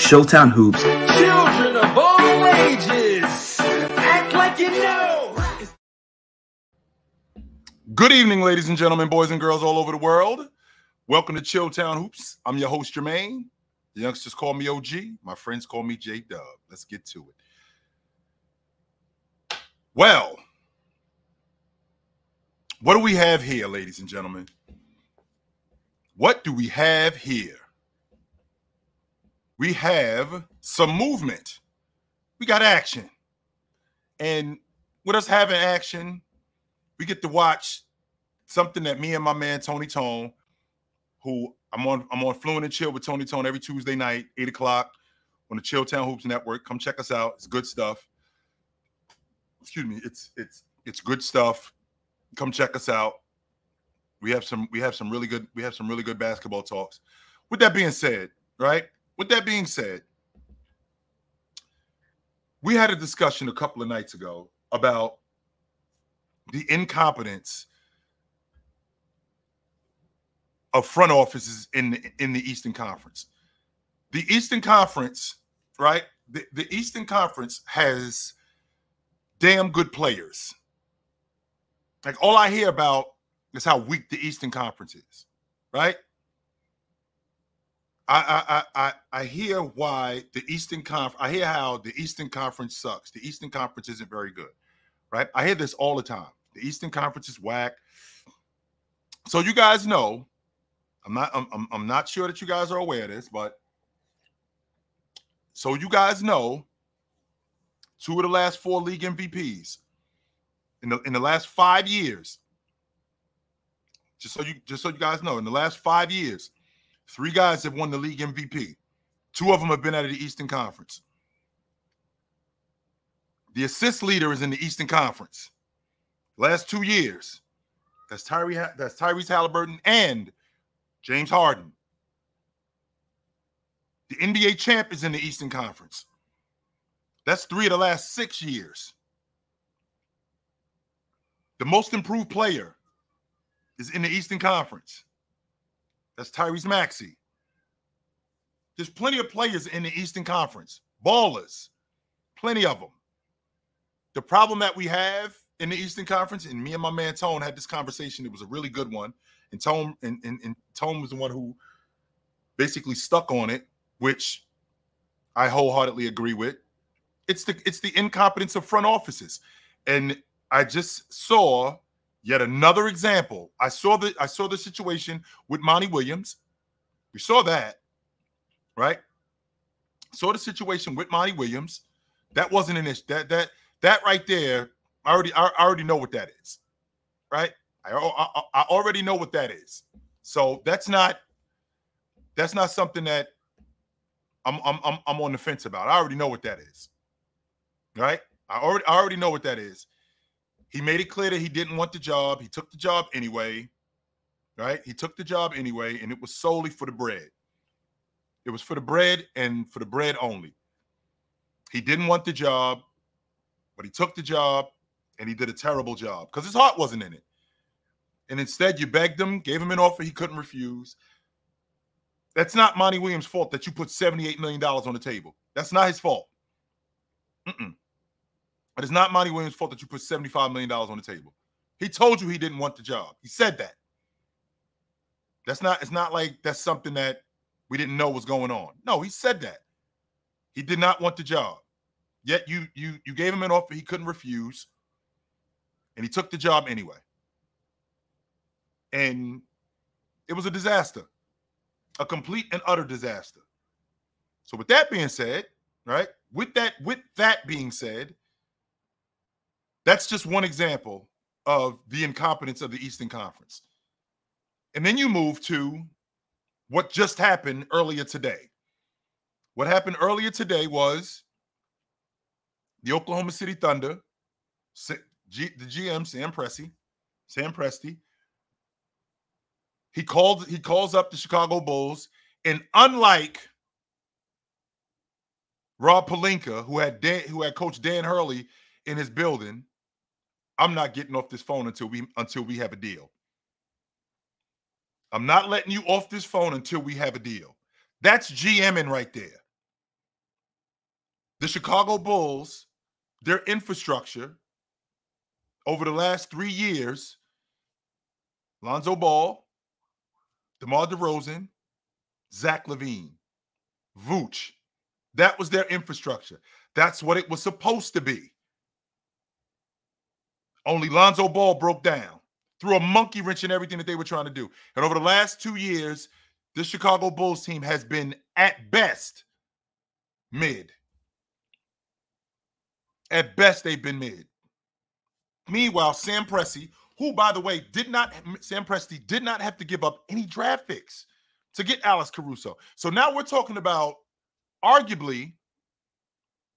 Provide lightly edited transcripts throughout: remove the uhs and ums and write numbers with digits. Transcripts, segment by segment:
Chilltown Hoops. Children of all ages, act like you know. Good evening, ladies and gentlemen, boys and girls all over the world. Welcome to Chilltown Hoops. I'm your host, Jermaine. The youngsters call me OG. My friends call me J-Dub. Let's get to it. Well, what do we have here, ladies and gentlemen? What do we have here? We have some movement. We got action. And with us having action, we get to watch something that me and my man Tony Tone, who I'm on Fluent and Chill with Tony Tone every Tuesday night, 8 o'clock on the Chilltown Hoops Network. Come check us out. It's good stuff. Excuse me. It's good stuff. Come check us out. We have some really good basketball talks. With that being said, right? With that being said, we had a discussion a couple of nights ago about the incompetence of front offices in the Eastern Conference. The Eastern Conference, right? The Eastern Conference has damn good players. Like, all I hear about is how weak the Eastern Conference is, right? I hear why the Eastern Conference. I hear how the Eastern Conference sucks. The Eastern Conference isn't very good, right? I hear this all the time. The Eastern Conference is whack. So you guys know, I'm not sure that you guys are aware of this, but so you guys know, 2 of the last 4 league MVPs in the last 5 years. Just so you guys know, in the last 5 years, 3 guys have won the league MVP. 2 of them have been out of the Eastern Conference. The assist leader is in the Eastern Conference. Last 2 years, that's Tyrese Halliburton and James Harden. The NBA champ is in the Eastern Conference. That's 3 of the last 6 years. The most improved player is in the Eastern Conference. That's Tyrese Maxey. There's plenty of players in the Eastern Conference. Ballers. Plenty of them. The problem that we have in the Eastern Conference, and me and my man Tone had this conversation. It was a really good one. And Tone was the one who basically stuck on it, which I wholeheartedly agree with. It's the incompetence of front offices. And I just saw yet another example. I saw the situation with Monty Williams. We saw that, right? Saw the situation with Monty Williams. That wasn't an issue. That right there, I already know what that is, right? I already know what that is. So that's not something that I'm on the fence about. I already know what that is, right? I already know what that is. He made it clear that he didn't want the job. He took the job anyway, right? He took the job anyway, and it was solely for the bread. It was for the bread and for the bread only. He didn't want the job, but he took the job, and he did a terrible job because his heart wasn't in it. And instead, you begged him, gave him an offer he couldn't refuse. That's not Monty Williams' fault that you put $78 million on the table. That's not his fault. It is not Monty Williams' fault that you put $75 million on the table. He told you he didn't want the job. He said that. It's not like that's something that we didn't know was going on. No, he said that. He did not want the job. Yet you gave him an offer he couldn't refuse, and he took the job anyway. And it was a disaster. A complete and utter disaster. So with that being said, right? With that being said, that's just one example of the incompetence of the Eastern Conference. And then you move to what just happened earlier today. What happened earlier today was the Oklahoma City Thunder, the GM, Sam Presti, he calls up the Chicago Bulls, and unlike Rob Pelinka, who had Coach Dan Hurley in his building, I'm not getting off this phone until we have a deal. I'm not letting you off this phone until we have a deal. That's GMing right there. The Chicago Bulls, their infrastructure over the last 3 years, Lonzo Ball, DeMar DeRozan, Zach LaVine, Vooch. That was their infrastructure. That's what it was supposed to be. Only Lonzo Ball broke down, threw a monkey wrench in everything that they were trying to do. And over the last 2 years, the Chicago Bulls team has been, at best, mid. At best, they've been mid. Meanwhile, Sam Presti, who, by the way, Sam Presti did not have to give up any draft picks to get Alex Caruso. So now we're talking about arguably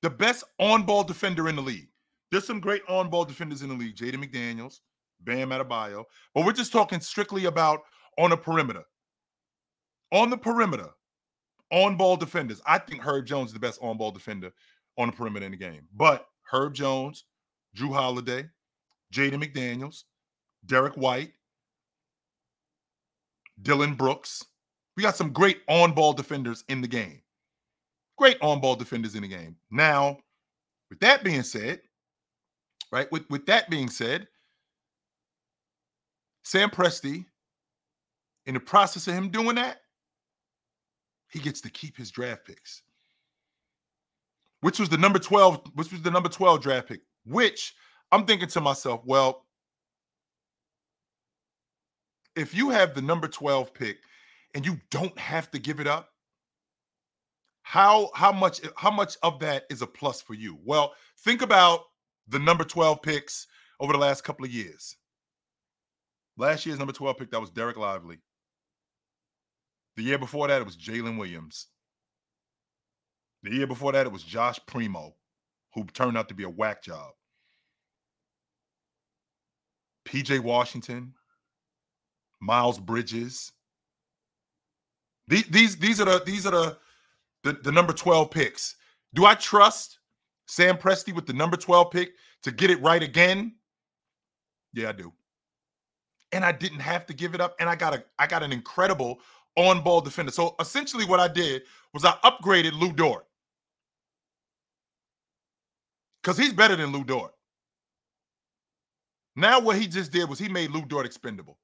the best on-ball defender in the league. There's some great on-ball defenders in the league. Jaden McDaniels, Bam Adebayo. But we're just talking strictly about on the perimeter. On the perimeter, on-ball defenders. I think Herb Jones is the best on-ball defender on the perimeter in the game. But Herb Jones, Drew Holiday, Jaden McDaniels, Derek White, Dylan Brooks. We got some great on-ball defenders in the game. Great on-ball defenders in the game. Now, with that being said, right, with that being said, Sam Presti, in the process of him doing that, he gets to keep his draft picks. Which was the number 12 draft pick, which I'm thinking to myself, well, if you have the number 12 pick and you don't have to give it up, how much of that is a plus for you? Well, think about the number 12 picks over the last couple of years. Last year's number 12 pick, that was Derek Lively. The year before that, it was Jalen Williams. The year before that, it was Josh Primo, who turned out to be a whack job. PJ Washington, Miles Bridges. These are the number 12 picks. Do I trust Sam Presti with the number 12 pick to get it right again? Yeah, I do. And I didn't have to give it up. And I got an incredible on-ball defender. So essentially what I did was I upgraded Lou Dort. Because he's better than Lou Dort. Now what he just did was he made Lou Dort expendable.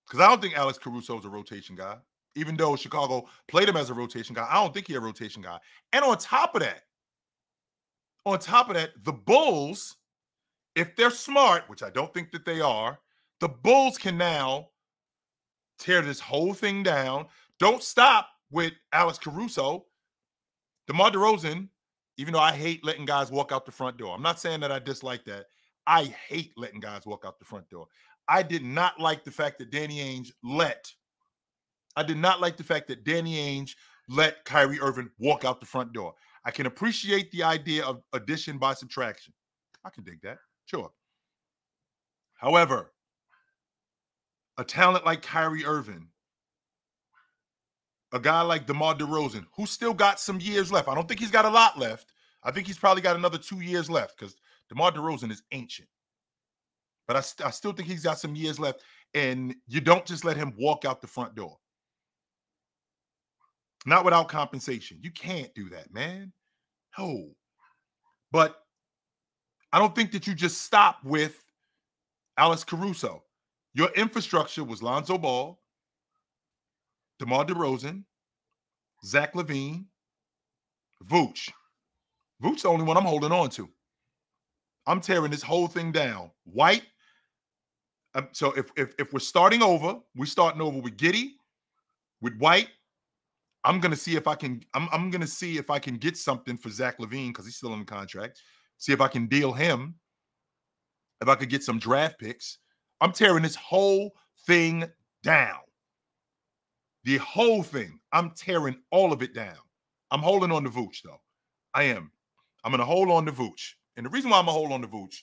Because I don't think Alex Caruso is a rotation guy. Even though Chicago played him as a rotation guy, I don't think he's a rotation guy. And on top of that, the Bulls, if they're smart, which I don't think that they are, the Bulls can now tear this whole thing down. Don't stop with Alex Caruso. DeMar DeRozan, even though I hate letting guys walk out the front door. I'm not saying that I dislike that. I hate letting guys walk out the front door. I did not like the fact that Danny Ainge let Kyrie Irving walk out the front door. I can appreciate the idea of addition by subtraction. I can dig that. Sure. However, a talent like Kyrie Irving, a guy like DeMar DeRozan, who still got some years left. I don't think he's got a lot left. I think he's probably got another 2 years left because DeMar DeRozan is ancient. But I still think he's got some years left, and you don't just let him walk out the front door. Not without compensation. You can't do that, man. No. But I don't think that you just stop with Alex Caruso. Your infrastructure was Lonzo Ball, DeMar DeRozan, Zach LaVine, Vooch. Vooch's the only one I'm holding on to. I'm tearing this whole thing down. White. So if we're starting over, we're starting over with Giddey, with White. I'm gonna see if I can. I'm gonna see if I can get something for Zach LaVine because he's still on the contract. See if I can deal him. If I could get some draft picks. I'm tearing this whole thing down. The whole thing. I'm tearing all of it down. I'm holding on to Vooch, though. I am. I'm going to hold on to Vooch. And the reason why I'm going to hold on to Vooch,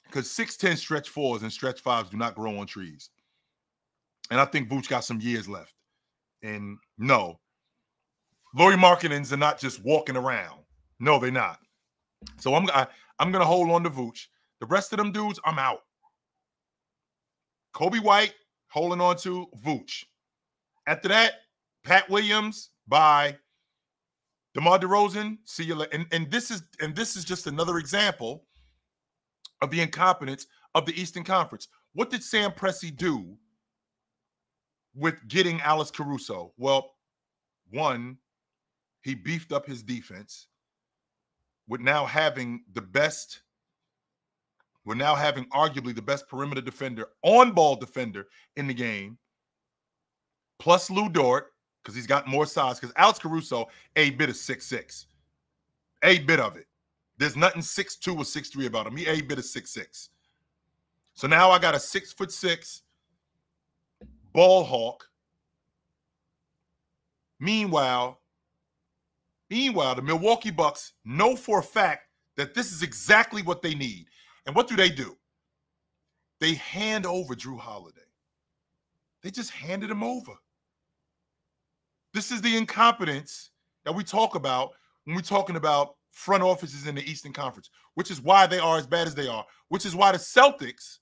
because 6'10" stretch fours and stretch fives do not grow on trees. And I think Vooch got some years left. And no, Lauri Markkanens are not just walking around. No, they're not. So I'm going to hold on to Vooch. The rest of them dudes, I'm out. Kobe White, holding on to Vooch. After that, Pat Williams, Bye. DeMar DeRozan, see you later. And this is just another example of the incompetence of the Eastern Conference. What did Sam Presti do with getting Alex Caruso? Well, one, he beefed up his defense with now having arguably the best perimeter defender, on-ball defender in the game, plus Lou Dort, because he's got more size. Because Alex Caruso, a bit of 6'6". A bit of it. There's nothing 6'2" or 6'3" about him. He a bit of 6'6". So now I got a 6'6" ball hawk. Meanwhile, the Milwaukee Bucks know for a fact that this is exactly what they need. And what do? They hand over Drew Holiday. They just handed him over. This is the incompetence that we talk about when we're talking about front offices in the Eastern Conference, which is why they are as bad as they are, which is why the Celtics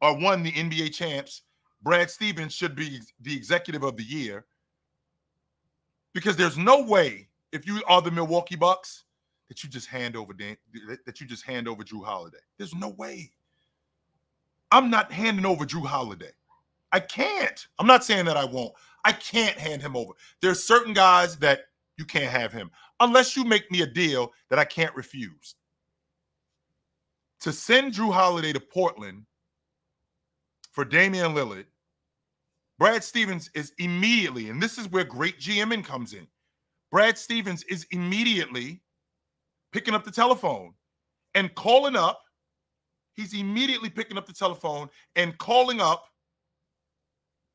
are one, the NBA champs. Brad Stevens should be the executive of the year, because there's no way, if you are the Milwaukee Bucks, that you just hand over Drew Holiday. There's no way. I'm not handing over Drew Holiday. I can't. I'm not saying that I won't. I can't hand him over. There's certain guys that you can't have him unless you make me a deal that I can't refuse. To send Drew Holiday to Portland for Damian Lillard, Brad Stevens is immediately, and this is where great GMing comes in, Brad Stevens is immediately picking up the telephone and calling up. He's immediately picking up the telephone and calling up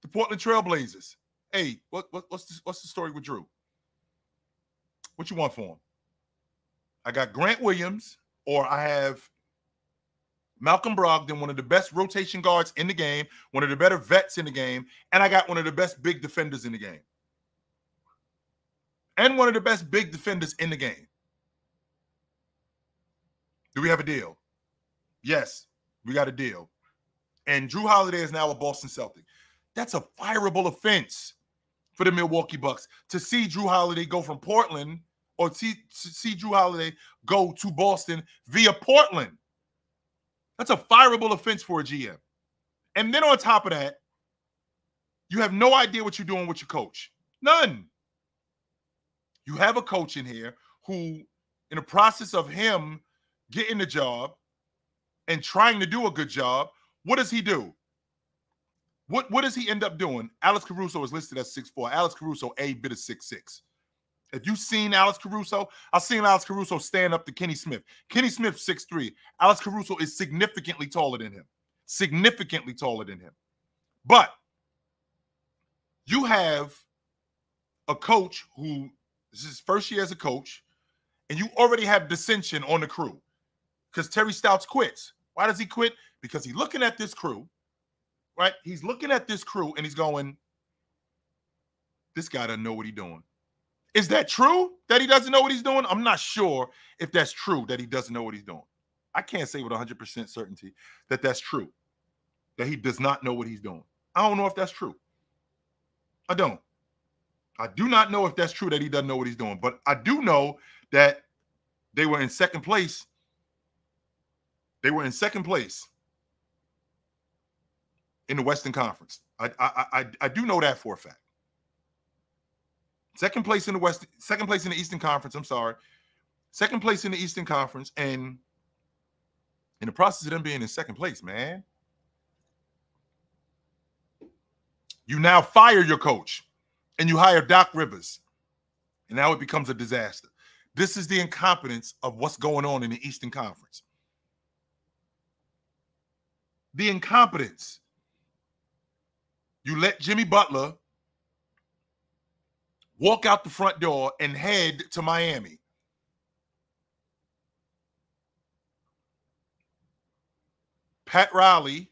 the Portland Trailblazers. Hey, what's the story with Drew? What you want for him? I got Grant Williams, or I have Malcolm Brogdon, one of the best rotation guards in the game, one of the better vets in the game, and I got one of the best big defenders in the game. And one of the best big defenders in the game. Do we have a deal? Yes, we got a deal. And Drew Holiday is now a Boston Celtic. That's a fireable offense for the Milwaukee Bucks to see Drew Holiday go from Portland, or see Drew Holiday go to Boston via Portland. That's a fireable offense for a GM. And then on top of that, you have no idea what you're doing with your coach. None. You have a coach in here who, in the process of him getting the job and trying to do a good job, what does he do? What does he end up doing? Alex Caruso is listed as 6'4". Alex Caruso, a bit of 6'6". If you've seen Alex Caruso, I've seen Alex Caruso stand up to Kenny Smith. Kenny Smith, 6'3". Alex Caruso is significantly taller than him. Significantly taller than him. But you have a coach who, this is his first year as a coach, and you already have dissension on the crew because Terry Stotts quits. Why does he quit? Because he's looking at this crew, right? He's looking at this crew and he's going, this guy doesn't know what he's doing. Is that true that he doesn't know what he's doing? I'm not sure if that's true that he doesn't know what he's doing. I can't say with 100% certainty that that's true, that he does not know what he's doing. I don't know if that's true. I don't. I do not know if that's true that he doesn't know what he's doing, but I do know that they were in second place. They were in second place in the Western Conference. I do know that for a fact. Second place in the West, second place in the Eastern Conference. I'm sorry. Second place in the Eastern Conference. And in the process of them being in second place, man, you now fire your coach and you hire Doc Rivers. And now it becomes a disaster. This is the incompetence of what's going on in the Eastern Conference. The incompetence. You let Jimmy Butler walk out the front door and head to Miami. Pat Riley,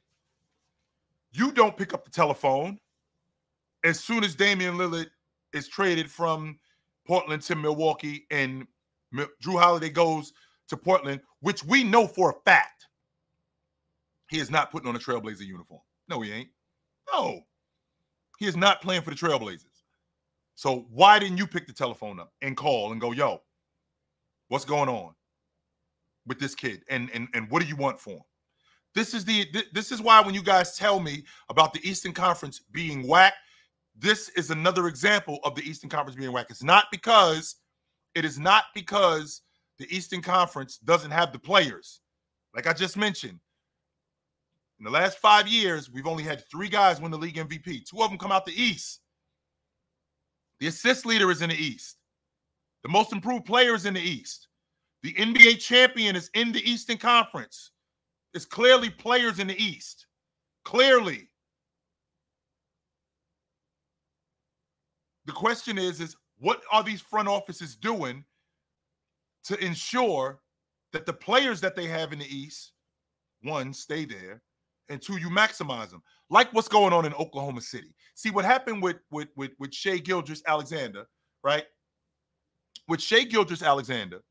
you don't pick up the telephone as soon as Damian Lillard is traded from Portland to Milwaukee and Drew Holiday goes to Portland, which we know for a fact he is not putting on a Trailblazer uniform. No, he ain't. No. He is not playing for the Trailblazers. So why didn't you pick the telephone up and call and go, yo, what's going on with this kid? And what do you want for him? This is why when you guys tell me about the Eastern Conference being whack, this is another example of the Eastern Conference being whack. It is not because the Eastern Conference doesn't have the players. Like I just mentioned, in the last 5 years, we've only had 3 guys win the league MVP. 2 of them come out the East. The assist leader is in the East. The most improved player is in the East. The NBA champion is in the Eastern Conference. It's clearly players in the East. Clearly. The question is what are these front offices doing to ensure that the players that they have in the East, 1, stay there, and 2, you maximize them? Like what's going on in Oklahoma City. See, what happened with Shai Gilgeous-Alexander, right? With Shai Gilgeous-Alexander,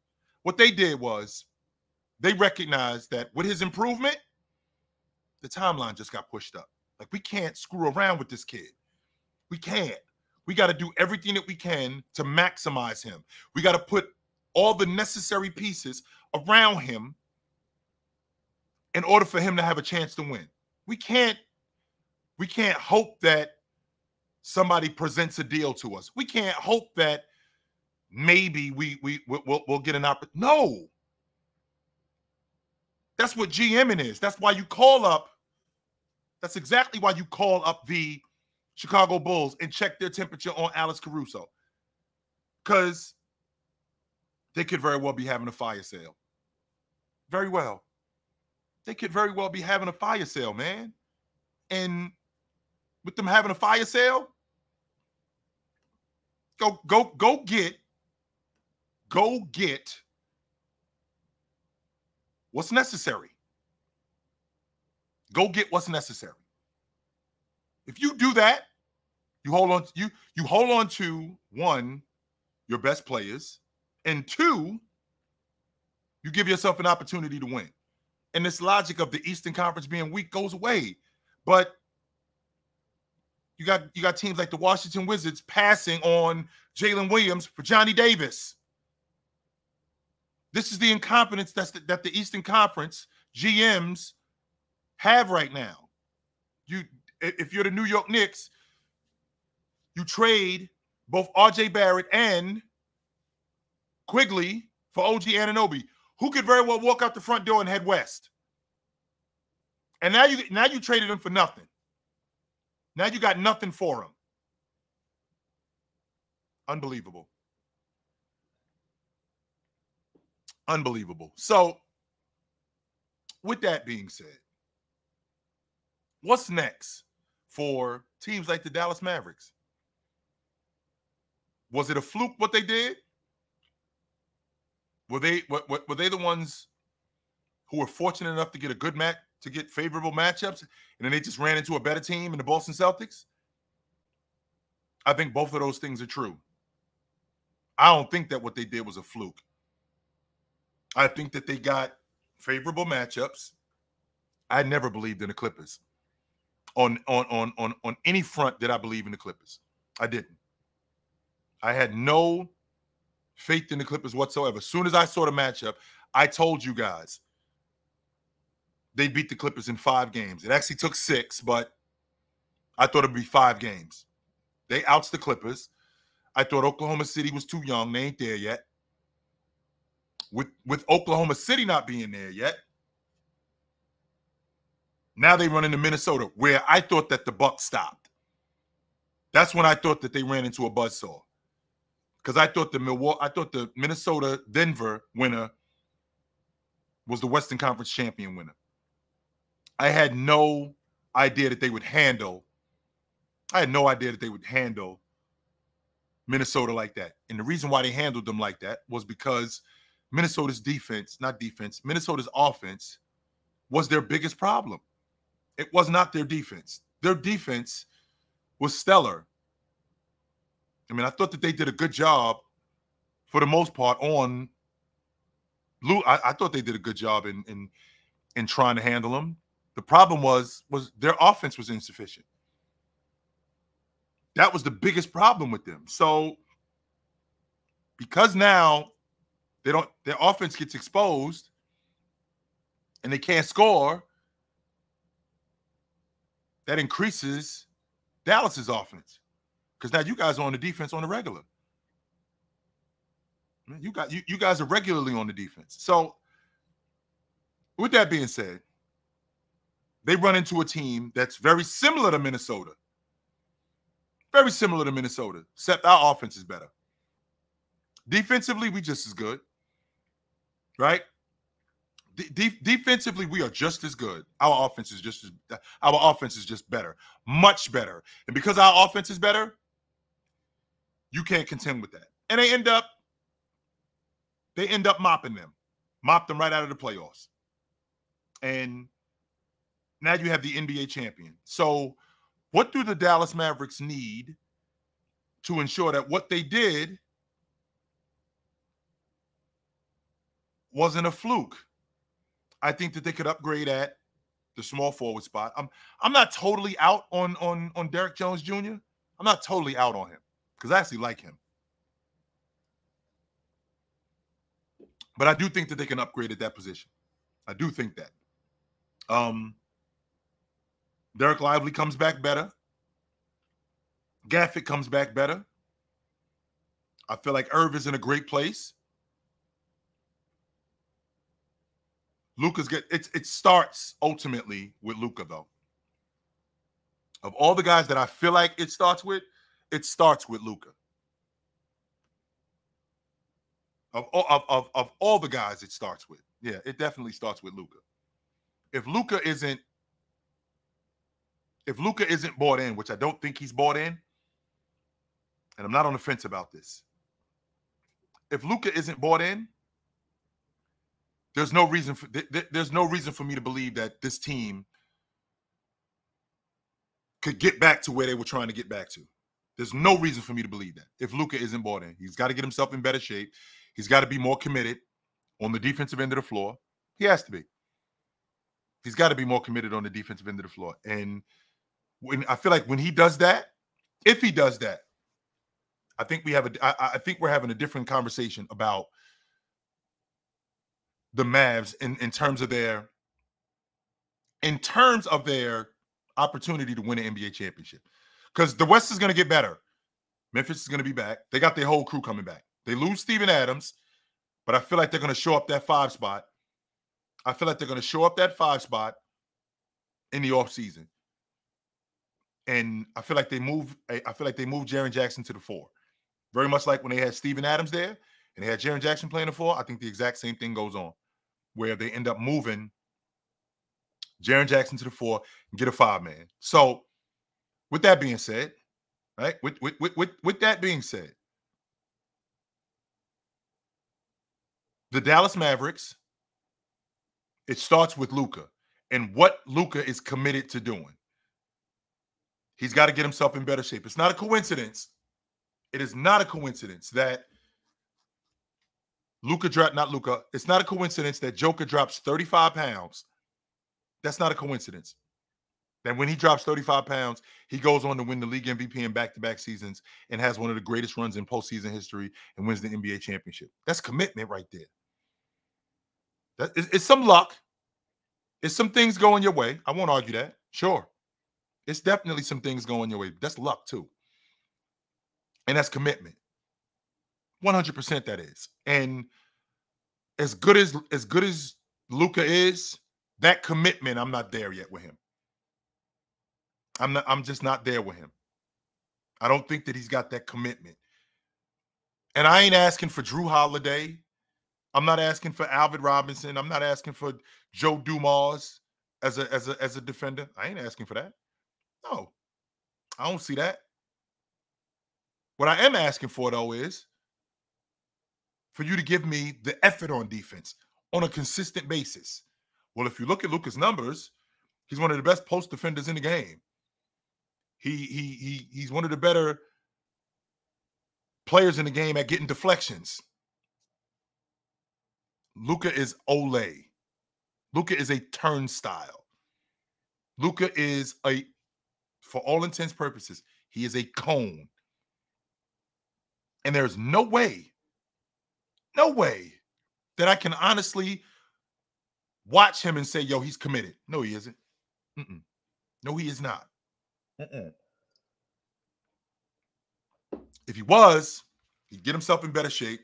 what they did was they recognized that with his improvement, the timeline just got pushed up. Like, we can't screw around with this kid. We can't. We got to do everything that we can to maximize him. We got to put all the necessary pieces around him in order for him to have a chance to win. We can't hope that somebody presents a deal to us. We can't hope that maybe we'll get an opportunity. No. That's what GMing is. That's why you call up. That's exactly why you call up the Chicago Bulls and check their temperature on Alex Caruso. Because they could very well be having a fire sale. Very well. They could very well be having a fire sale, man. And with them having a fire sale, go get what's necessary. Go get what's necessary. If you do that, you hold on to 1, your best players, and 2, you give yourself an opportunity to win. And this logic of the Eastern Conference being weak goes away. But you got teams like the Washington Wizards passing on Jalen Williams for Johnny Davis. This is the incompetence that the Eastern Conference GMs have right now. If you're the New York Knicks, you trade both R.J. Barrett and Quigley for OG Anunoby, who could very well walk out the front door and head west. And now you traded him for nothing. Now you got nothing for him. Unbelievable. Unbelievable. So, with that being said, what's next for teams like the Dallas Mavericks? Was it a fluke what they did? Were they the ones who were fortunate enough to get a good match, to get favorable matchups, and then they just ran into a better team in the Boston Celtics? I think both of those things are true. I don't think that what they did was a fluke. I think that they got favorable matchups. I never believed in the Clippers. On any front did I believe in the Clippers. I didn't. I had no faith in the Clippers whatsoever. As soon as I saw the matchup, I told you guys they beat the Clippers in 5 games. It actually took 6, but I thought it'd be 5 games. They outs the Clippers. I thought Oklahoma City was too young. They ain't there yet. With Oklahoma City not being there yet, now they run into Minnesota, where I thought that the buck stopped. That's when I thought that they ran into a buzzsaw. Because I thought the Minnesota-Denver winner was the Western Conference champion winner. I had no idea that they would handle Minnesota like that. And the reason why they handled them like that was because Minnesota's Minnesota's offense was their biggest problem. It was not their defense. Their defense was stellar. I mean, I thought that they did a good job for the most part on Lou. I thought they did a good job in trying to handle them. The problem was their offense was insufficient. That was the biggest problem with them. So because now their offense gets exposed and they can't score, that increases Dallas's offense. Because now you guys are on the defense on the regular. You guys are regularly on the defense. So with that being said, they run into a team that's very similar to Minnesota. Very similar to Minnesota, except our offense is better. Defensively, we just as good, right? Defensively, we are just as good. Our offense is just better, much better. And because our offense is better, you can't contend with that. And they end up mopping them right out of the playoffs. And now you have the NBA champion. So what do the Dallas Mavericks need to ensure that what they did wasn't a fluke? I think that they could upgrade at the small forward spot. I'm not totally out on Derrick Jones Jr. I'm not totally out on him because I actually like him. But I do think that they can upgrade at that position. I do think that. Derek Lively comes back better. Gaffett comes back better. I feel like Irv is in a great place. Luka's good. It starts ultimately with Luka, though. Of all the guys that I feel like it starts with Luka. Of all the guys it starts with. Yeah, it definitely starts with Luka. If Luka isn't bought in, which I don't think he's bought in, and I'm not on the fence about this. If Luka isn't bought in, there's no reason for me to believe that this team could get back to where they were trying to get back to. There's no reason for me to believe that. If Luka isn't bought in, he's got to get himself in better shape. He's got to be more committed on the defensive end of the floor. He has to be. He's got to be more committed on the defensive end of the floor. And I feel like when he does that, if he does that, I think we're having a different conversation about the Mavs in terms of their opportunity to win an NBA championship. Because the West is going to get better. Memphis is going to be back. They got their whole crew coming back. They lose Steven Adams, but I feel like they're going to show up that 5 spot. I feel like they're going to show up that 5 spot in the offseason. And I feel like they move Jaren Jackson to the 4. Very much like when they had Steven Adams there and they had Jaren Jackson playing the 4. I think the exact same thing goes on, where they end up moving Jaren Jackson to the 4 and get a 5-man. So with that being said, right? With that being said, the Dallas Mavericks, it starts with Luka and what Luka is committed to doing. He's got to get himself in better shape. It's not a coincidence. It is not a coincidence that it's not a coincidence that Joker drops 35 pounds. That's not a coincidence. That when he drops 35 pounds, he goes on to win the league MVP in back-to-back seasons and has one of the greatest runs in postseason history and wins the NBA championship. That's commitment right there. It's some luck. It's some things going your way. I won't argue that. Sure. It's definitely some things going your way. That's luck too. And that's commitment. 100% that is. And as good as Luka is, that commitment, I'm not there yet with him. I'm just not there with him. I don't think that he's got that commitment. And I ain't asking for Drew Holiday. I'm not asking for Alvin Robinson. I'm not asking for Joe Dumars as a defender. I ain't asking for that. No. I don't see that. What I am asking for, though, is for you to give me the effort on defense on a consistent basis. Well, if you look at Luka's numbers, he's one of the best post defenders in the game. He's one of the better players in the game at getting deflections. Luka is Olay. Luka is a turnstile. Luka is for all intents and purposes, He is a cone. And there's no way that I can honestly watch him and say, yo, he's committed. No, he isn't. No, he is not. If he was, he'd get himself in better shape.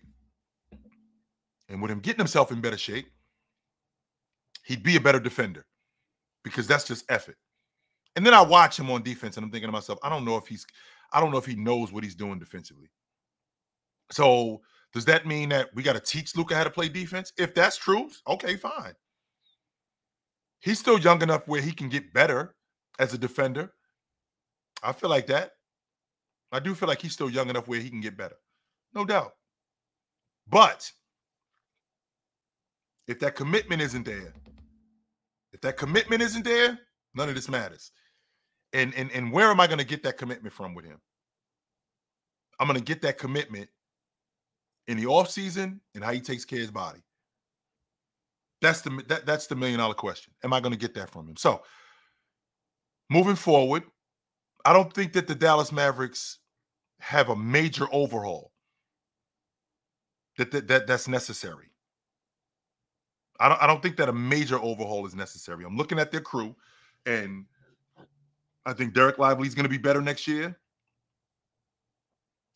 And with him getting himself in better shape, he'd be a better defender because that's just effort. And then I watch him on defense and I'm thinking to myself, I don't know if he knows what he's doing defensively. So does that mean that we got to teach Luka how to play defense? If that's true, okay, fine. He's still young enough where he can get better as a defender. I feel like that. I do feel like he's still young enough where he can get better. No doubt. But if that commitment isn't there, none of this matters. And where am I going to get that commitment from with him? I'm going to get that commitment in the offseason and how he takes care of his body. That's the $1 million question. Am I going to get that from him? So moving forward, I don't think that the Dallas Mavericks have a major overhaul that's necessary. I don't think that a major overhaul is necessary. I'm looking at their crew, and I think Derek Lively's going to be better next year.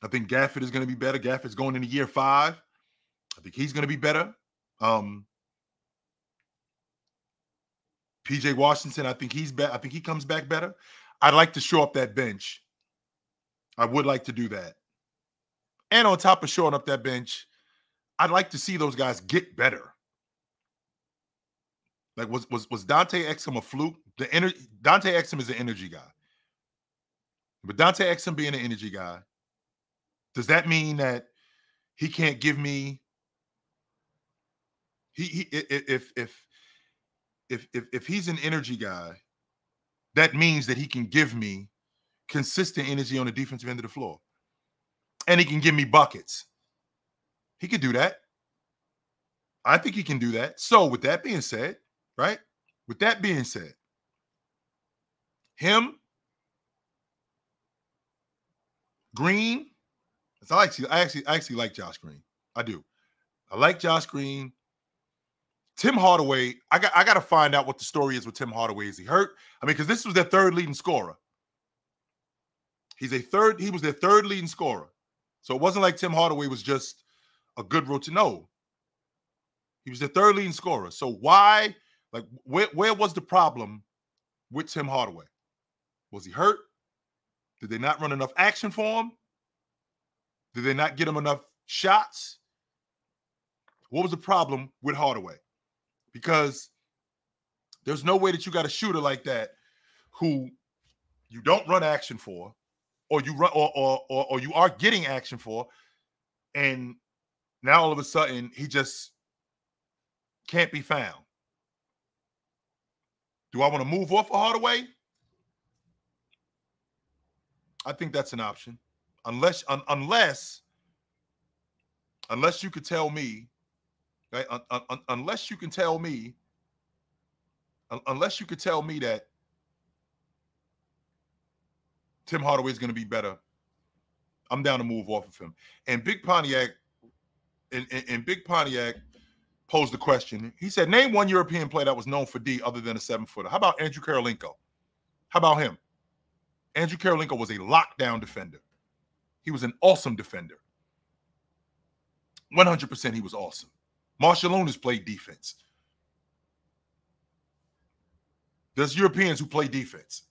I think Gafford is going to be better. Gafford's going into year 5. I think he's going to be better. PJ Washington, I think he's better. I think he comes back better. I'd like to shore up that bench. I would like to do that. And on top of shoring up that bench, I'd like to see those guys get better. Like, was Dante Exum a fluke? Dante Exum is an energy guy. But Dante Exum being an energy guy, does that mean that he can't give me if he's an energy guy, that means that he can give me consistent energy on the defensive end of the floor. And he can give me buckets. He could do that. I think he can do that. So with that being said, right? With that being said, him, Green, I actually like Josh Green. I do. I like Josh Green. Tim Hardaway, I got to find out what the story is with Tim Hardaway. Is he hurt? I mean, because this was their third leading scorer. He was their third leading scorer. So it wasn't like Tim Hardaway was just a good routine. No. He was their third leading scorer. So why, like, where was the problem with Tim Hardaway? Was he hurt? Did they not run enough action for him? Did they not get him enough shots? What was the problem with Hardaway? Because there's no way that you got a shooter like that who you don't run action for, or you run or you are getting action for, and now all of a sudden he just can't be found. Do I want to move off of Hardaway? I think that's an option. Unless you could tell me, right? Unless you could tell me that Tim Hardaway is going to be better, I'm down to move off of him. And Big Pontiac, Big Pontiac posed the question. He said, name one European player that was known for D other than a 7-footer. How about Andrew Karolinko? How about him? Andrew Karolinko was a lockdown defender. He was an awesome defender. 100% he was awesome. Marshall Lunas played defense. There's Europeans who play defense.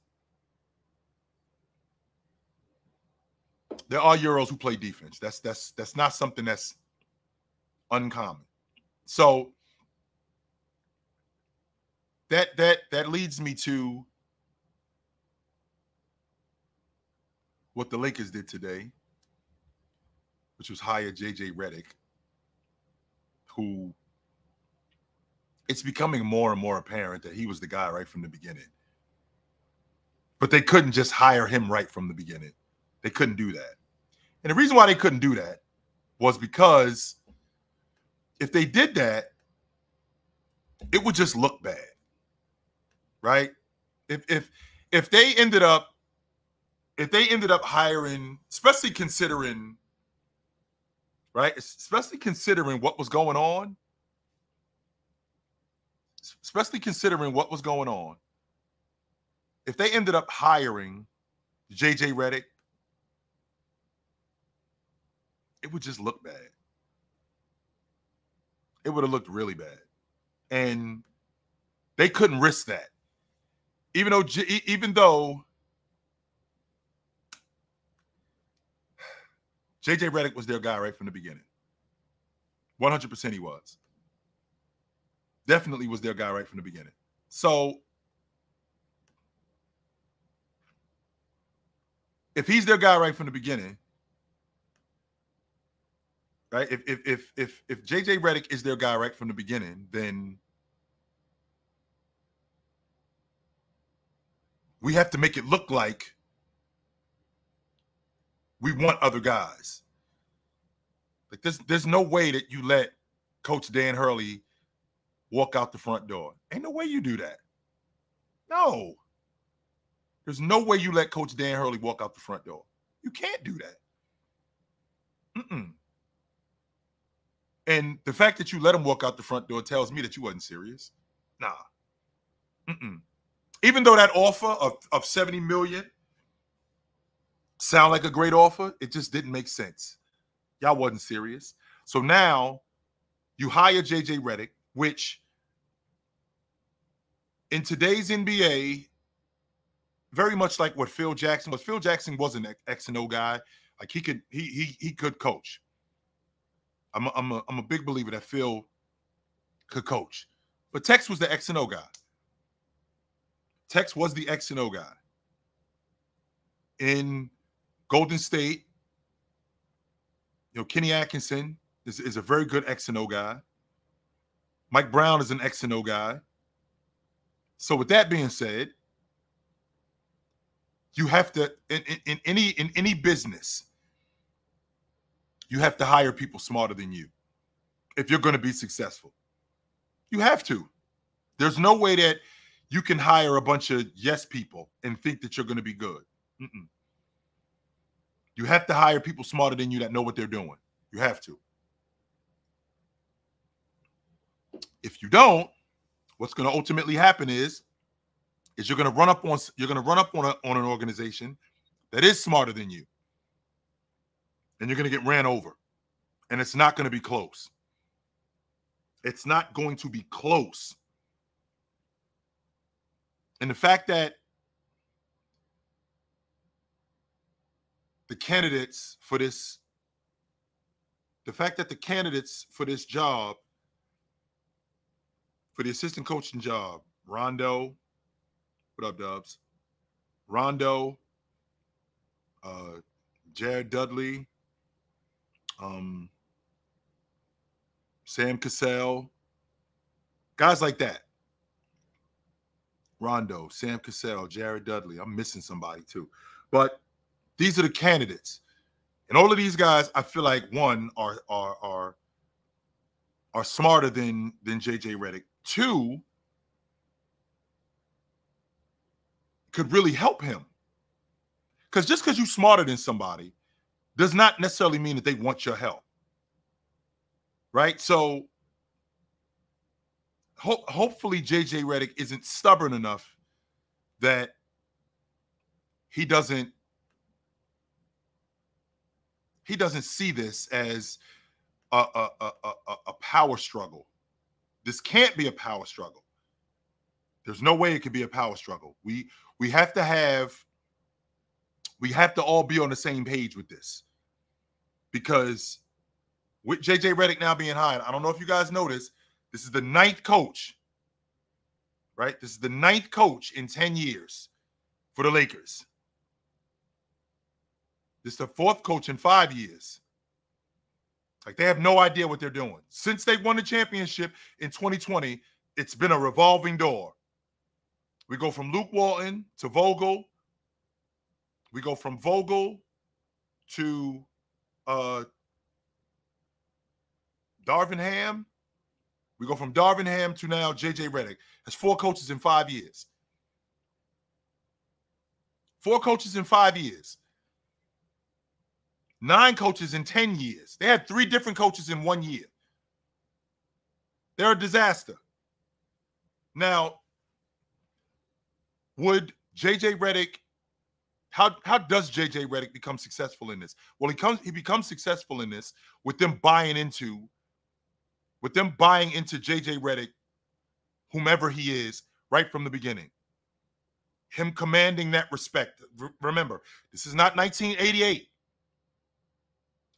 There are Euros who play defense. That's not something that's uncommon. So that leads me to what the Lakers did today, which was hire JJ Redick, who it's becoming more and more apparent that he was the guy right from the beginning. But they couldn't just hire him right from the beginning. They couldn't do that. And the reason why they couldn't do that was because if they did that, it would just look bad, right? If they ended up if they ended up hiring, especially considering, right, especially considering what was going on, if they ended up hiring JJ Redick, it would just look bad. It would have looked really bad. And they couldn't risk that. Even though JJ Redick was their guy right from the beginning. 100% he was. Definitely was their guy right from the beginning. So if he's their guy right from the beginning, right? If JJ Redick is their guy right from the beginning, then we have to make it look like we want other guys. Like there's no way that you let Coach Dan Hurley walk out the front door. Ain't no way you do that. No. There's no way you let Coach Dan Hurley walk out the front door. You can't do that. And the fact that you let him walk out the front door tells me that you wasn't serious. Nah. Even though that offer of $70 million sound like a great offer, it just didn't make sense. Y'all wasn't serious. So now you hire JJ Redick, which in today's NBA, very much like what Phil Jackson was. Phil Jackson was an X and O guy. Like he could coach. I'm a big believer that Phil could coach. But Tex was the X and O guy. Tex was the X and O guy. In Golden State, Kenny Atkinson is a very good X and O guy. Mike Brown is an X and O guy. So with that being said, you have to in any business, you have to hire people smarter than you if you're going to be successful. You have to. There's no way that you can hire a bunch of yes people and think that you're going to be good. You have to hire people smarter than you that know what they're doing. You have to. If you don't, what's going to ultimately happen is you're going to run up on an organization that is smarter than you, and you're going to get ran over, and it's not going to be close. It's not going to be close. And the fact that the candidates for this job, for the assistant coaching job, Rondo, what up, Dubs? Rondo, Jared Dudley, Sam Cassell, guys like that. Rondo, Sam Cassell, Jared Dudley. I'm missing somebody too. But these are the candidates. And all of these guys, I feel like, one, are smarter than JJ Redick. Two, could really help him. Because just because you're smarter than somebody does not necessarily mean that they want your help. Right? So hopefully JJ Redick isn't stubborn enough that he doesn't see this as a power struggle. This can't be a power struggle. There's no way it could be a power struggle. We have to all be on the same page with this. Because with JJ Redick now being hired, I don't know if you guys noticed, this is the 9th coach, right? This is the 9th coach in 10 years for the Lakers. This is the 4th coach in 5 years. Like, they have no idea what they're doing. Since they won the championship in 2020, it's been a revolving door. We go from Luke Walton to Vogel. We go from Vogel to Darvin Ham. We go from Darvin Ham to now JJ Redick. That's 4 coaches in 5 years. 4 coaches in 5 years. 9 coaches in 10 years. They had 3 different coaches in 1 year. They're a disaster. Now, would J.J. Redick, how does J.J. Redick become successful in this? Well, he becomes successful in this with them buying into J.J. Redick, whomever he is, right from the beginning. Him commanding that respect. Remember, this is not 1988.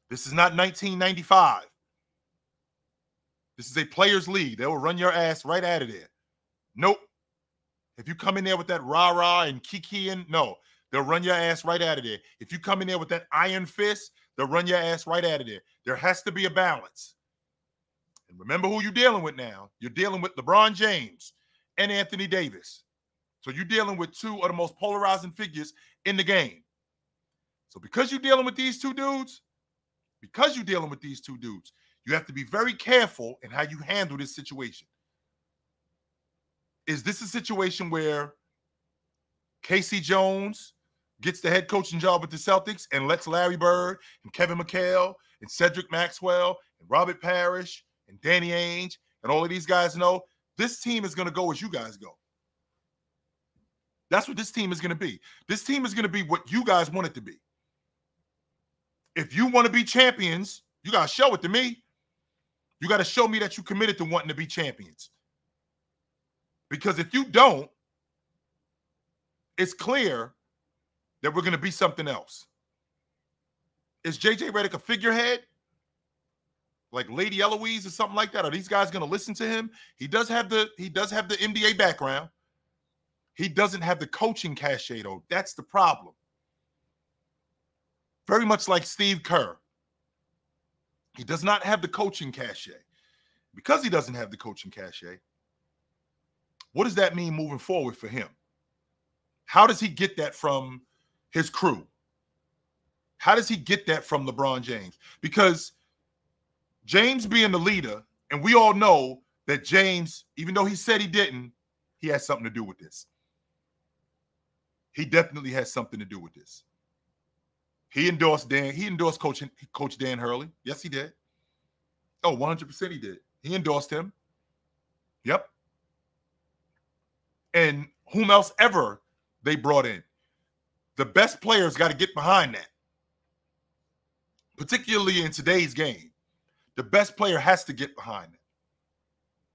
This is not 1995. This is a players' league. They will run your ass right out of there. Nope. If you come in there with that rah-rah and kiki-ing, no, they'll run your ass right out of there. If you come in there with that iron fist, they'll run your ass right out of there. There has to be a balance. And remember who you're dealing with now. You're dealing with LeBron James and Anthony Davis. So you're dealing with 2 of the most polarizing figures in the game. So because you're dealing with these two dudes, you have to be very careful in how you handle this situation. Is this a situation where Casey Jones gets the head coaching job with the Celtics and lets Larry Bird and Kevin McHale and Cedric Maxwell and Robert Parrish and Danny Ainge and all of these guys know this team is going to go as you guys go? That's what this team is going to be. This team is going to be what you guys want it to be. If you want to be champions, you got to show it to me. You got to show me that you committed to wanting to be champions. Because if you don't, it's clear that we're going to be something else. Is J.J. Redick a figurehead? Like Lady Eloise or something like that? Are these guys going to listen to him? He does have the NBA background. He doesn't have the coaching cachet, though. That's the problem. Very much like Steve Kerr. He does not have the coaching cachet. Because he doesn't have the coaching cachet, what does that mean moving forward for him? How does he get that from his crew? How does he get that from LeBron James? Because James being the leader, and we all know that James, even though he said he didn't, he has something to do with this. He definitely has something to do with this. He endorsed Coach Dan Hurley. Yes, he did. Oh, 100% he did. He endorsed him. Yep. And whom else ever they brought in. The best players got to get behind that. Particularly in today's game. The best player has to get behind it.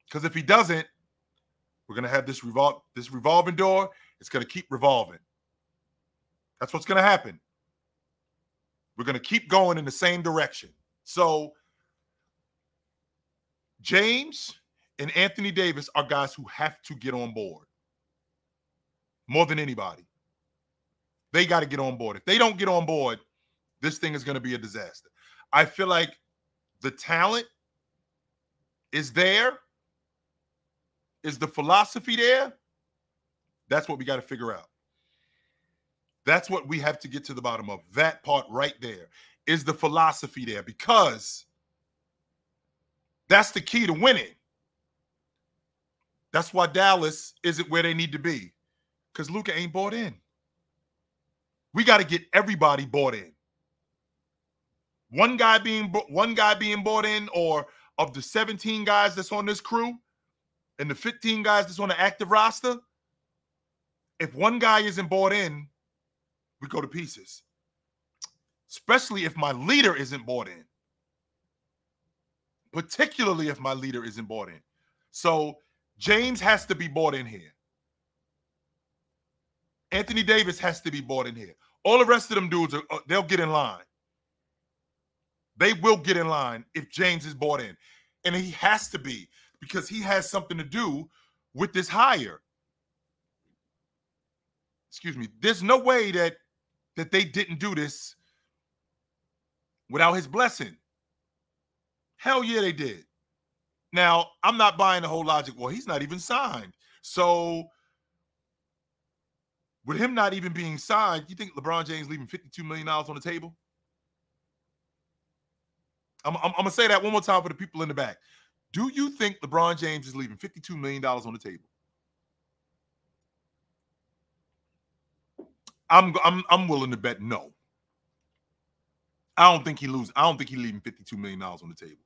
Because if he doesn't, we're going to have this revolving door. It's going to keep revolving. That's what's going to happen. We're going to keep going in the same direction. So James and Anthony Davis are guys who have to get on board. More than anybody. They got to get on board. If they don't get on board, this thing is going to be a disaster. I feel like the talent is there. Is the philosophy there? That's what we got to figure out. That's what we have to get to the bottom of. That part right there. Is the philosophy there? Because that's the key to winning. That's why Dallas isn't where they need to be. Because Luka ain't bought in. We got to get everybody bought in. One guy being bought in, or of the 17 guys that's on this crew and the 15 guys that's on the active roster, if one guy isn't bought in, we go to pieces. Especially if my leader isn't bought in. Particularly if my leader isn't bought in. So James has to be bought in here. Anthony Davis has to be bought in here. All the rest of them dudes, they'll get in line. They will get in line if James is bought in. And he has to be, because he has something to do with this hire. Excuse me. There's no way that they didn't do this without his blessing. Hell yeah, they did. Now, I'm not buying the whole logic. Well, he's not even signed. So with him not even being signed, you think LeBron James leaving $52 million on the table? I'm going to say that one more time for the people in the back. Do you think LeBron James is leaving $52 million on the table? I'm willing to bet no. I don't think he loses. I don't think he's leaving $52 million on the table.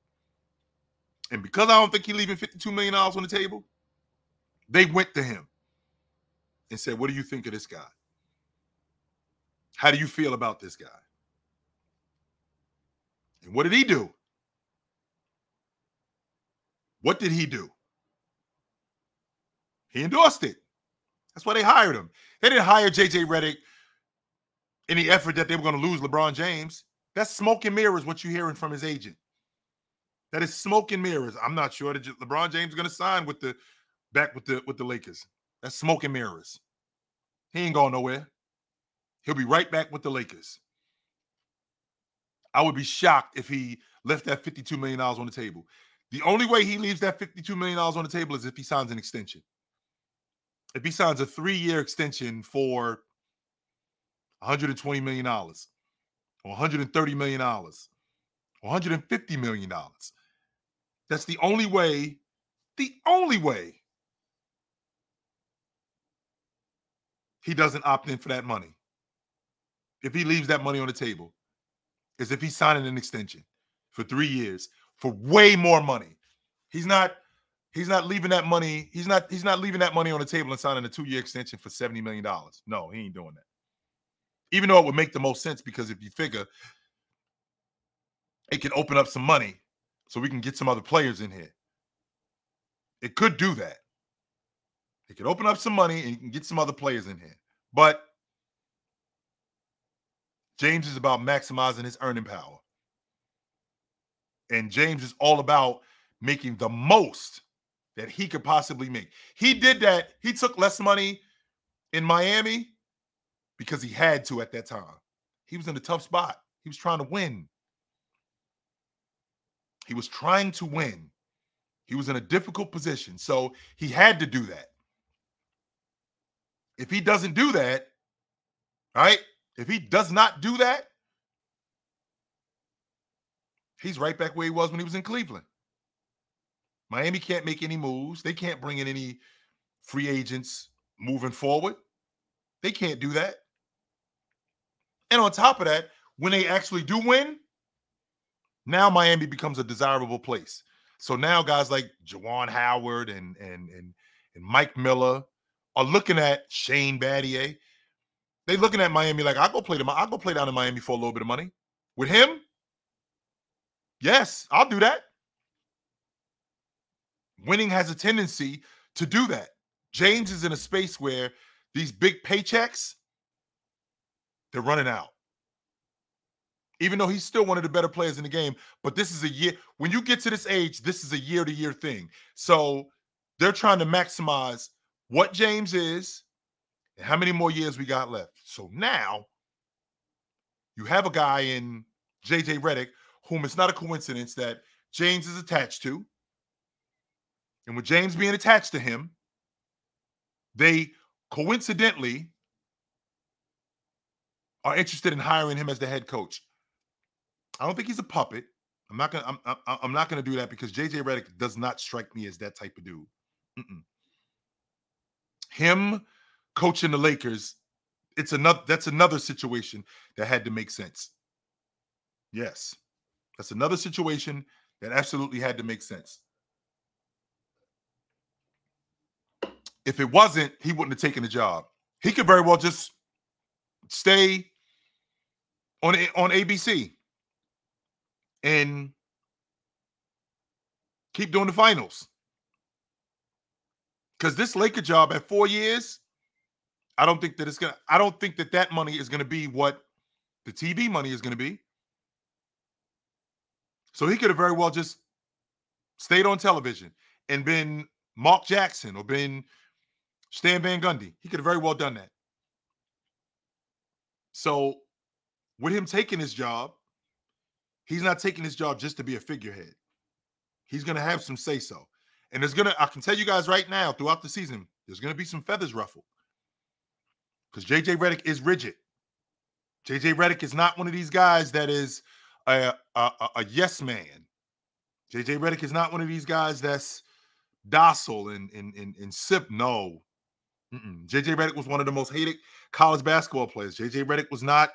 And because I don't think he's leaving $52 million on the table, they went to him and said, what do you think of this guy? How do you feel about this guy? And what did he do? What did he do? He endorsed it. That's why they hired him. They didn't hire J.J. Redick in the effort that they were going to lose LeBron James. That's smoke and mirrors, what you're hearing from his agent. That is smoke and mirrors. I'm not sure that LeBron James is going to sign with the Lakers. That's smoke and mirrors. He ain't going nowhere. He'll be right back with the Lakers. I would be shocked if he left that $52 million on the table. The only way he leaves that $52 million on the table is if he signs an extension. If he signs a 3-year extension for $120 million or $130 million or $150 million, that's the only way he doesn't opt in for that money. If he leaves that money on the table, is if he's signing an extension for 3 years for way more money. He's not leaving that money. He's not leaving that money on the table and signing a 2-year extension for $70 million. No, he ain't doing that. Even though it would make the most sense, because if you figure it can open up some money so we can get some other players in here. It could do that. It could open up some money and you can get some other players in here. But James is about maximizing his earning power. And James is all about making the most that he could possibly make. He did that. He took less money in Miami because he had to at that time. He was in a tough spot. He was trying to win. He was trying to win. He was in a difficult position. So he had to do that. If he doesn't do that, right? If he does not do that, he's right back where he was when he was in Cleveland. Miami can't make any moves. They can't bring in any free agents moving forward. They can't do that. And on top of that, when they actually do win, now Miami becomes a desirable place. So now guys like Juwan Howard and Mike Miller are looking at Shane Battier. They're looking at Miami like, I'll go play down in Miami for a little bit of money. With him, yes, I'll do that. Winning has a tendency to do that. James is in a space where these big paychecks, they're running out. Even though he's still one of the better players in the game, but this is a year. When you get to this age, this is a year-to-year thing. So they're trying to maximize what James is and how many more years we got left. So now you have a guy in J.J. Redick, whom it's not a coincidence that James is attached to. And with James being attached to him, they coincidentally are interested in hiring him as the head coach. I don't think he's a puppet. I'm not gonna do that because J.J. Redick does not strike me as that type of dude. Him coaching the Lakers, that's another situation that had to make sense. Yes, that's another situation that absolutely had to make sense. If it wasn't, he wouldn't have taken the job. He could very well just stay on ABC and keep doing the finals. Because this Laker job at 4 years, I don't think that money is gonna be what the TV money is gonna be. So he could have very well just stayed on television and been Mark Jackson or been Stan Van Gundy. He could have very well done that. So with him taking his job, he's not taking his job just to be a figurehead. He's going to have some say-so. And I can tell you guys right now, throughout the season, there's going to be some feathers ruffled. Because J.J. Redick is rigid. J.J. Redick is not one of these guys that is a yes man. J.J. Redick is not one of these guys that's docile and sip. No. JJ Redick was one of the most hated college basketball players. JJ Redick was not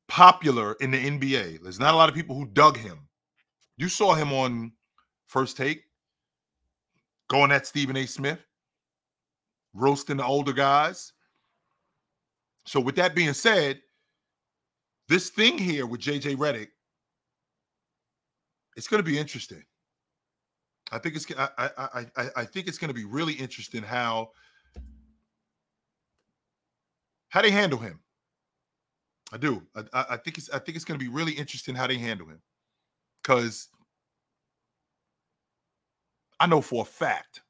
popular in the NBA. There's not a lot of people who dug him. You saw him on First Take going at Stephen A. Smith, roasting the older guys. So with that being said, this thing here with JJ Redick, it's going to be interesting. I think it's going to be really interesting how they handle him. I do. I think it's going to be really interesting how they handle him, because I know for a fact,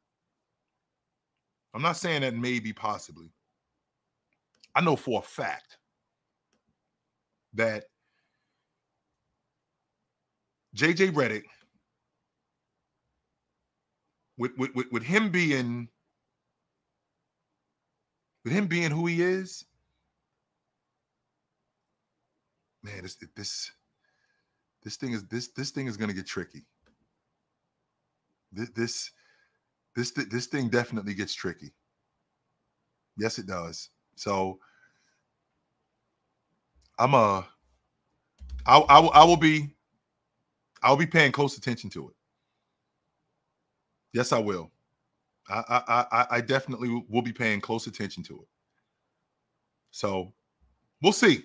I'm not saying that maybe possibly, I know for a fact that JJ Redick, with him being who he is, man, this thing is going to get tricky. This thing definitely gets tricky. Yes, it does. So I will be paying close attention to it. Yes, I will. I definitely will be paying close attention to it. So we'll see.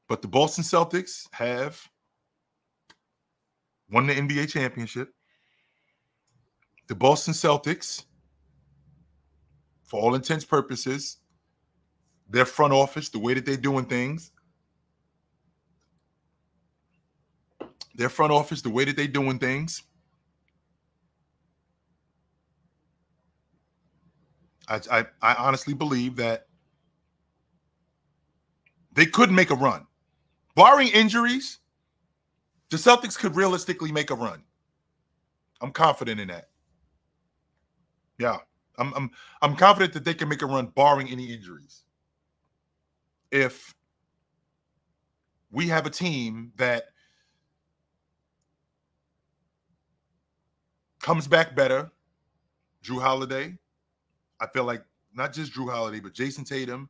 But the Boston Celtics have won the NBA championship. The Boston Celtics, for all intents and purposes, their front office, the way that they're doing things, I honestly believe that they could make a run. Barring injuries, the Celtics could realistically make a run. I'm confident in that. Yeah, I'm confident that they can make a run barring any injuries. If we have a team that comes back better, Drew Holiday, I feel like not just Drew Holiday, but Jason Tatum,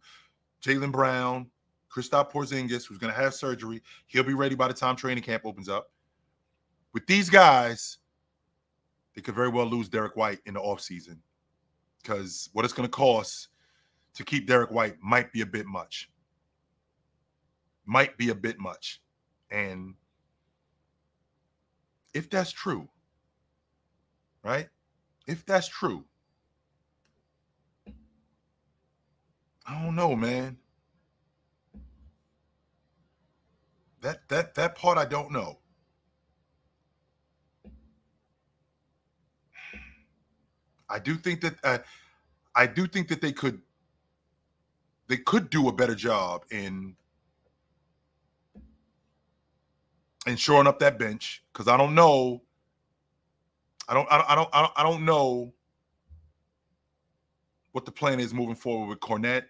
Jaylen Brown, Kristaps Porzingis, who's going to have surgery. He'll be ready by the time training camp opens up. With these guys, they could very well lose Derek White in the offseason, because what it's going to cost to keep Derek White might be a bit much. And if that's true, right? If that's true, I don't know, man. That part I don't know. I do think that they could do a better job in shoring up that bench, because I don't know. I don't know what the plan is moving forward with Cornette.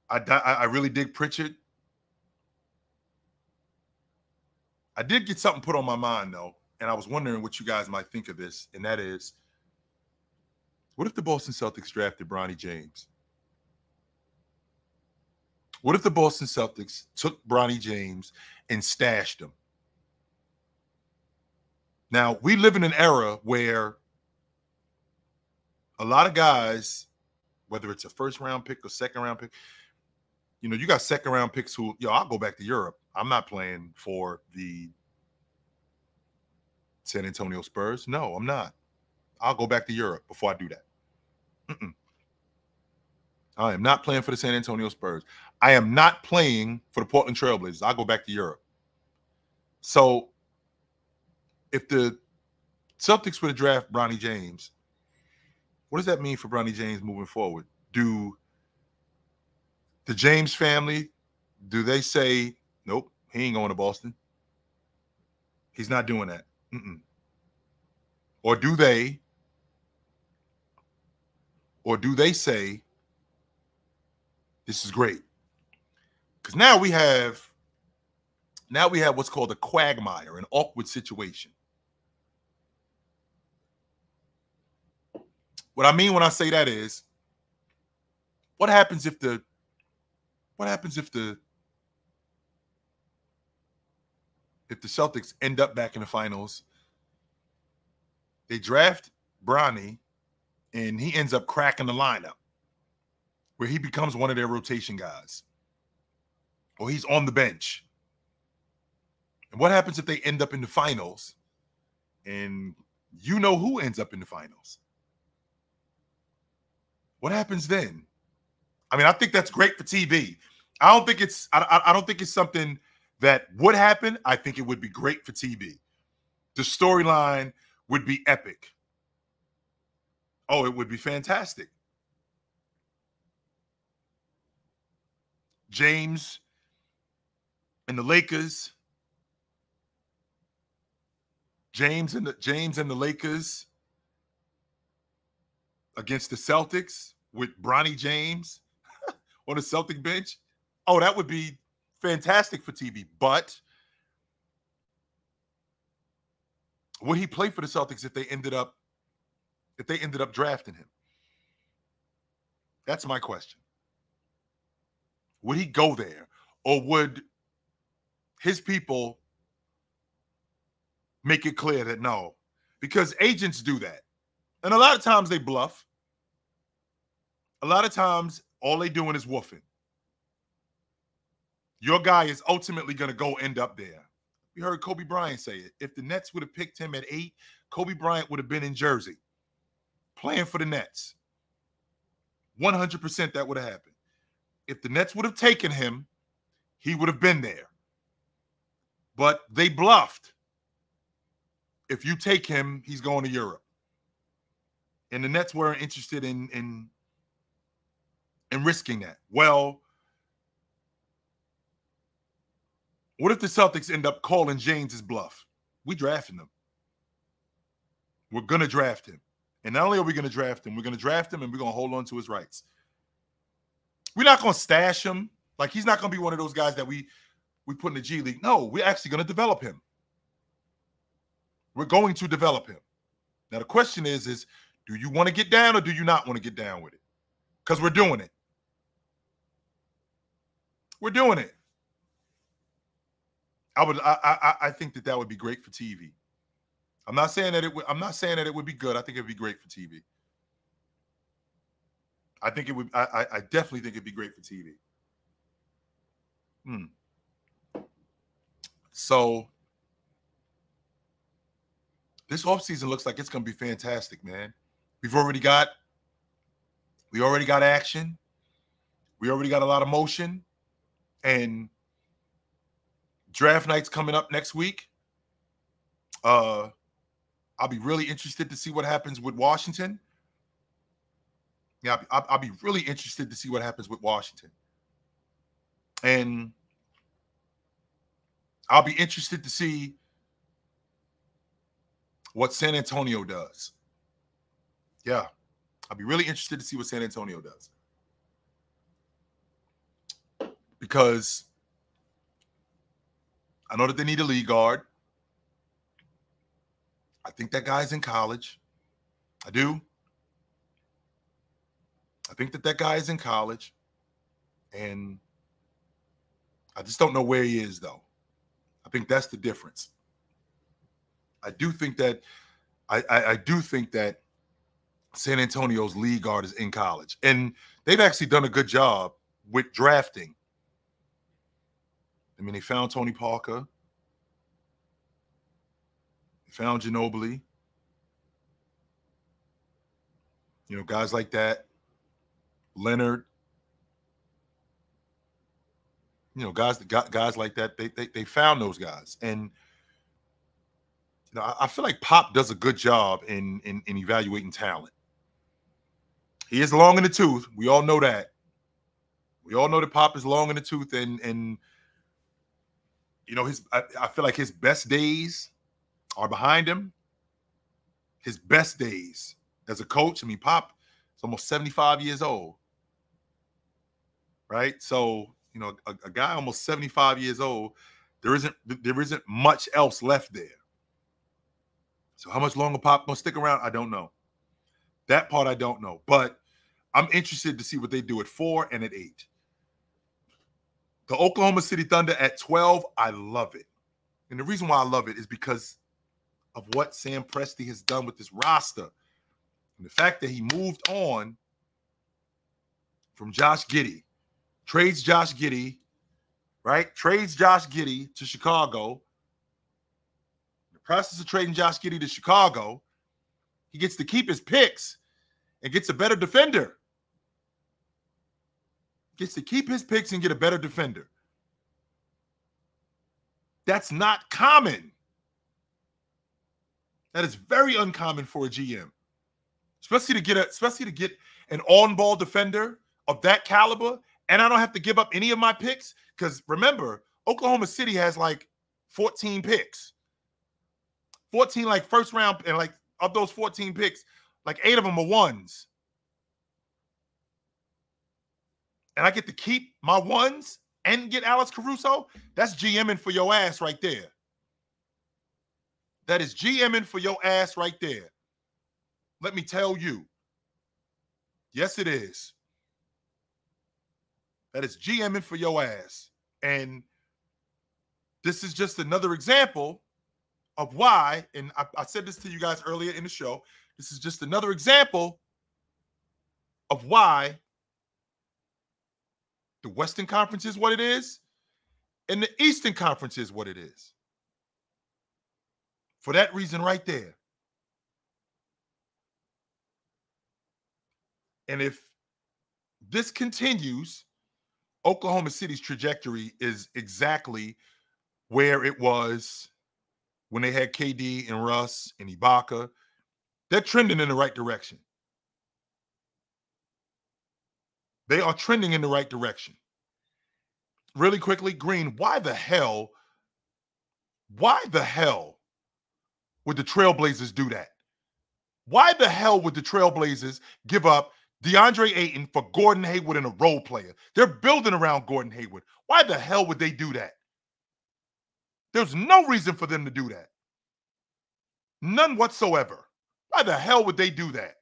I really dig Pritchard. I did get something put on my mind, though, and I was wondering what you guys might think of this, and that is, what if the Boston Celtics drafted Bronny James? What if the Boston Celtics took Bronny James and stashed him? Now, we live in an era where a lot of guys, whether it's a first-round pick or second-round pick, you got second-round picks who, I'll go back to Europe. I'm not playing for the San Antonio Spurs. No, I'm not. I'll go back to Europe before I do that. I am not playing for the San Antonio Spurs. I am not playing for the Portland Trailblazers. I'll go back to Europe. So if the Celtics were to draft Bronny James, what does that mean for Bronny James moving forward? Do the James family, do they say, nope, he ain't going to Boston? He's not doing that. Or do they say, this is great? Because now we have what's called a quagmire, an awkward situation. What I mean when I say that is, what happens if the Celtics end up back in the finals? They draft Bronny, and he ends up cracking the lineup where he becomes one of their rotation guys, or he's on the bench. And what happens if they end up in the finals, and you know who ends up in the finals? What happens then? I mean, I think that's great for TV. I don't think it's something that would happen. I think it would be great for TV. The storyline would be epic. Oh, it would be fantastic. James and the Lakers. James and the Lakers against the Celtics with Bronny James on the Celtic bench. Oh, that would be fantastic for TV. But would he play for the Celtics if they ended up drafting him? That's my question. Would he go there, or would his people make it clear that no? Because agents do that. And a lot of times they bluff. A lot of times all they doing is woofing. Your guy is ultimately going to go end up there. We heard Kobe Bryant say it. If the Nets would have picked him at 8, Kobe Bryant would have been in Jersey playing for the Nets. 100% that would have happened. If the Nets would have taken him, he would have been there. But they bluffed. If you take him, he's going to Europe. And the Nets weren't interested in risking that. Well, what if the Celtics end up calling James's bluff? We drafting him. We're going to draft him. And not only are we going to draft him, we're going to draft him and we're going to hold on to his rights. We're not going to stash him. Like, he's not going to be one of those guys that we put in the G League. No, we're actually going to develop him. We're going to develop him. Now, the question is do you want to get down or do you not want to get down with it? Because we're doing it. We're doing it. I think that would be great for TV. I'm not saying that it would be good. I think it would be great for TV. I think it would. I definitely think it'd be great for TV. So this offseason looks like it's going to be fantastic, man. We already got action. We already got a lot of motion, and draft night's coming up next week. I'll be really interested to see what happens with Washington. Yeah, I'll be really interested to see what happens with Washington. And I'll be interested to see what San Antonio does. Yeah, I'll be really interested to see what San Antonio does. Because I know that they need a lead guard. I think that guy's in college. I do. I think that guy is in college. And I just don't know where he is, though. I think that's the difference. I do think that San Antonio's lead guard is in college. And they've actually done a good job with drafting. I mean, they found Tony Parker. They found Ginobili. You know, guys like that. Leonard. You know, guys like that. They found those guys. And you know, I feel like Pop does a good job in evaluating talent. He is long in the tooth. We all know that. We all know that Pop is long in the tooth, and you know, I feel like his best days are behind him. His best days as a coach. I mean, Pop is almost 75 years old. Right? So, you know, a guy almost 75 years old, there isn't much else left there. So how much longer Pop gonna stick around? I don't know. That part I don't know. But I'm interested to see what they do at 4 and at 8. The Oklahoma City Thunder at 12, I love it. And the reason why I love it is because of what Sam Presti has done with this roster. And the fact that he moved on from Josh Giddey, trades Josh Giddey, right? Trades Josh Giddey to Chicago. In the process of trading Josh Giddey to Chicago, he gets to keep his picks and gets a better defender. Gets to keep his picks and get a better defender. That's not common. That is very uncommon for a GM, especially to get an on-ball defender of that caliber, and I don't have to give up any of my picks. Because remember, Oklahoma City has like 14 picks, 14 like first round, and like of those 14 picks, like 8 of them are ones, and I get to keep my ones and get Alex Caruso. That's GMing for your ass right there. That is GMing for your ass right there. Let me tell you. Yes, it is. That is GMing for your ass. And this is just another example of why, and I said this to you guys earlier in the show, this is just another example of why the Western Conference is what it is and the Eastern Conference is what it is. For that reason right there. And if this continues, Oklahoma City's trajectory is exactly where it was when they had KD and Russ and Ibaka. They're trending in the right direction. They are trending in the right direction. Really quickly, Green, why the hell would the Trailblazers do that? Why the hell would the Trailblazers give up DeAndre Ayton for Gordon Hayward and a role player? They're building around Gordon Hayward. Why the hell would they do that? There's no reason for them to do that. None whatsoever. Why the hell would they do that?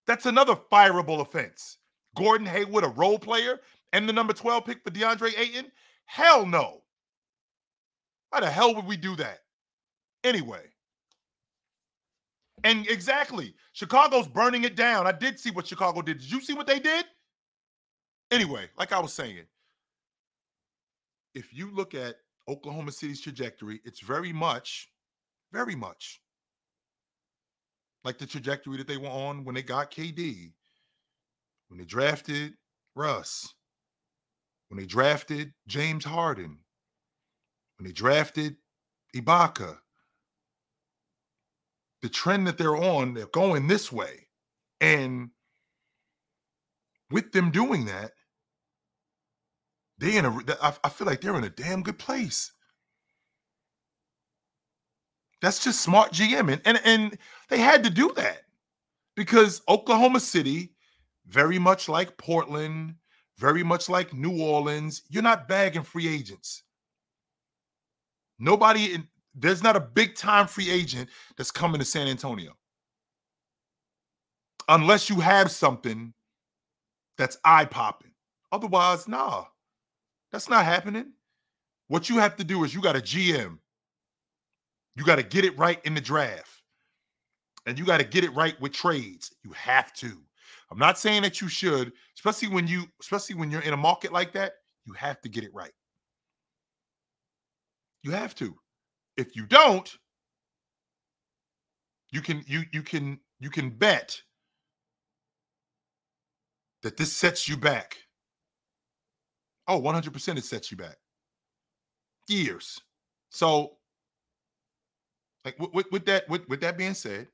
That's another fireable offense. Gordon Hayward, a role player, and the number 12 pick for DeAndre Ayton? Hell no. Why the hell would we do that? Anyway. And exactly, Chicago's burning it down. I did see what Chicago did. Did you see what they did? Anyway, like I was saying, if you look at Oklahoma City's trajectory, it's very much like the trajectory that they were on when they got KD, when they drafted Russ, when they drafted James Harden, when they drafted Ibaka. The trend that they're on, they're going this way. And with them doing that, I feel like they're in a damn good place. That's just smart GM. And they had to do that because Oklahoma City, very much like Portland, very much like New Orleans, you're not bagging free agents. There's not a big-time free agent that's coming to San Antonio. Unless you have something that's eye-popping. Otherwise, nah. That's not happening. What you have to do is you got a GM. You got to get it right in the draft. And you got to get it right with trades. You have to. I'm not saying that you should, especially when you're in a market like that, you have to get it right. You have to. If you don't, you can bet that this sets you back. Oh, 100% it sets you back. Years. So, like with that being said,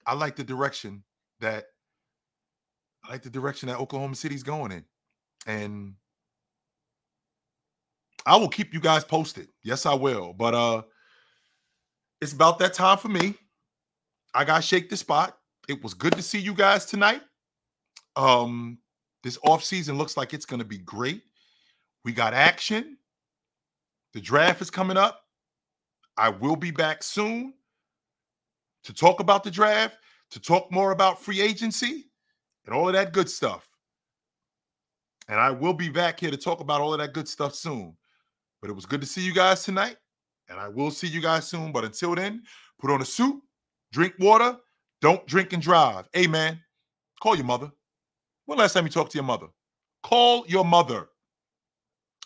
I like the direction that Oklahoma City's going in. And I will keep you guys posted. Yes, I will. But it's about that time for me. I got to shake the spot. It was good to see you guys tonight. This offseason looks like it's going to be great. We got action. The draft is coming up. I will be back soon to talk about the draft, to talk more about free agency and all of that good stuff. And I will be back here to talk about all of that good stuff soon. But it was good to see you guys tonight. And I will see you guys soon. But until then, put on a suit, drink water, don't drink and drive. Hey, man, call your mother. When last time you talked to your mother? Call your mother.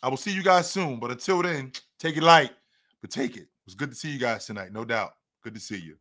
I will see you guys soon. But until then, take it light, but take it. It was good to see you guys tonight, no doubt. Good to see you.